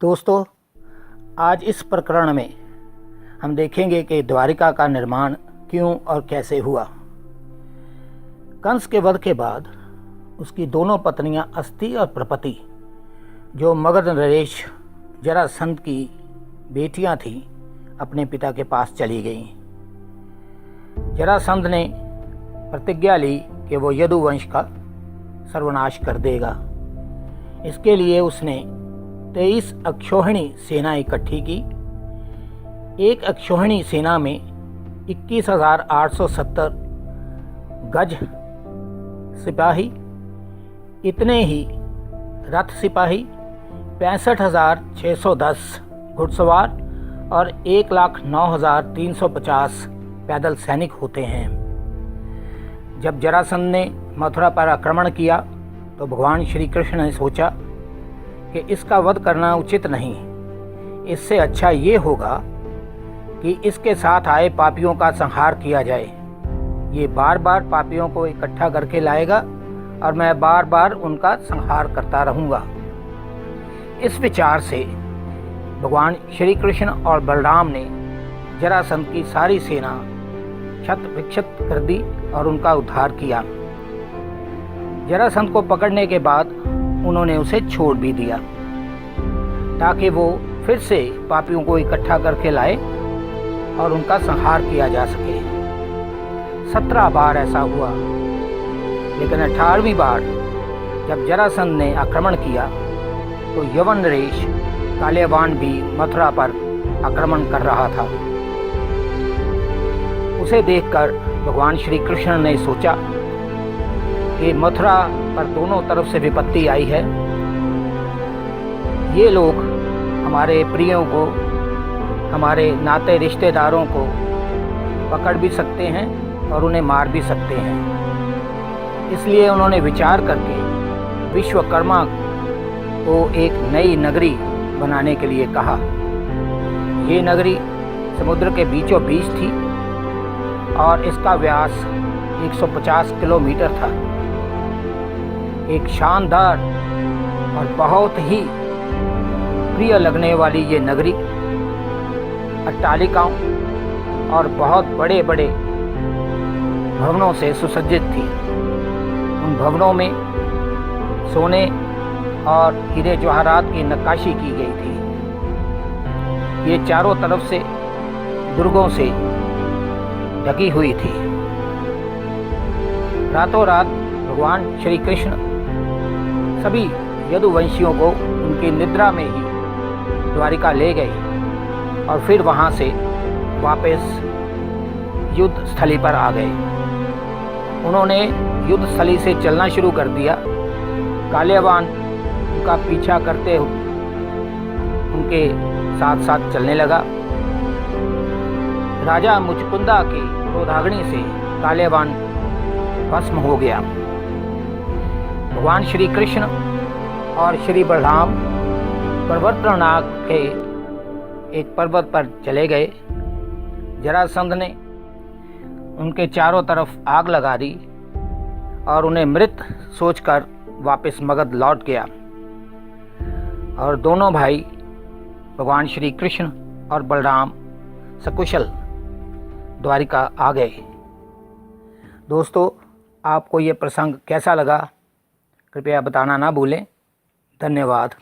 दोस्तों, आज इस प्रकरण में हम देखेंगे कि द्वारिका का निर्माण क्यों और कैसे हुआ। कंस के वध के बाद उसकी दोनों पत्नियां अस्थि और प्रपति, जो मगध नरेश जरासंध की बेटियां थीं, अपने पिता के पास चली गईं। जरासंध ने प्रतिज्ञा ली कि वो यदुवंश का सर्वनाश कर देगा। इसके लिए उसने 23 अक्षौहिणी सेना इकट्ठी की। एक अक्षौहिणी सेना में 21,870 गज सिपाही, इतने ही रथ सिपाही, 65,610 घुड़सवार और 1,09,350 पैदल सैनिक होते हैं। जब जरासंध ने मथुरा पर आक्रमण किया तो भगवान श्री कृष्ण ने सोचा कि इसका वध करना उचित नहीं। इससे अच्छा ये होगा कि इसके साथ आए पापियों का संहार किया जाए। ये बार बार पापियों को इकट्ठा करके लाएगा और मैं बार बार उनका संहार करता रहूँगा। इस विचार से भगवान श्री कृष्ण और बलराम ने जरासंध की सारी सेना क्षत विक्षत कर दी और उनका उद्धार किया। जरासंध को पकड़ने के बाद उन्होंने उसे छोड़ भी दिया ताकि वो फिर से पापियों को इकट्ठा करके लाए और उनका संहार किया जा सके। 17 बार ऐसा हुआ, लेकिन 18वीं बार जब जरासंध ने आक्रमण किया तो यवन नरेश काल्यवान भी मथुरा पर आक्रमण कर रहा था। उसे देखकर भगवान श्री कृष्ण ने सोचा कि मथुरा पर दोनों तरफ से विपत्ति आई है। ये लोग हमारे प्रियों को, हमारे नाते रिश्तेदारों को पकड़ भी सकते हैं और उन्हें मार भी सकते हैं। इसलिए उन्होंने विचार करके विश्वकर्मा को एक नई नगरी बनाने के लिए कहा। ये नगरी समुद्र के बीचों बीच थी और इसका व्यास 150 किलोमीटर था। एक शानदार और बहुत ही प्रिय लगने वाली ये नगरी अट्टालिकाओं और बहुत बड़े बड़े भवनों से सुसज्जित थी। उन भवनों में सोने और हीरे जवाहरात की नक्काशी की गई थी। ये चारों तरफ से दुर्गों से ढकी हुई थी। रातों रात भगवान श्री कृष्ण सभी यदुवंशियों को उनकी निद्रा में ही द्वारिका ले गए और फिर वहां से वापस युद्ध स्थली पर आ गए। उन्होंने युद्ध स्थली से चलना शुरू कर दिया। काल्यवान उनका पीछा करते उनके साथ साथ चलने लगा। राजा मुचकुंदा की क्रोधाग्नि से काल्यवान भस्म हो गया। भगवान श्री कृष्ण और श्री बलराम पर्वतनाग के एक पर्वत पर चले गए। जरासंध ने उनके चारों तरफ आग लगा दी और उन्हें मृत सोचकर वापस मगध लौट गया। और दोनों भाई भगवान श्री कृष्ण और बलराम सकुशल द्वारिका आ गए। दोस्तों, आपको ये प्रसंग कैसा लगा कृपया बताना ना भूलें। धन्यवाद।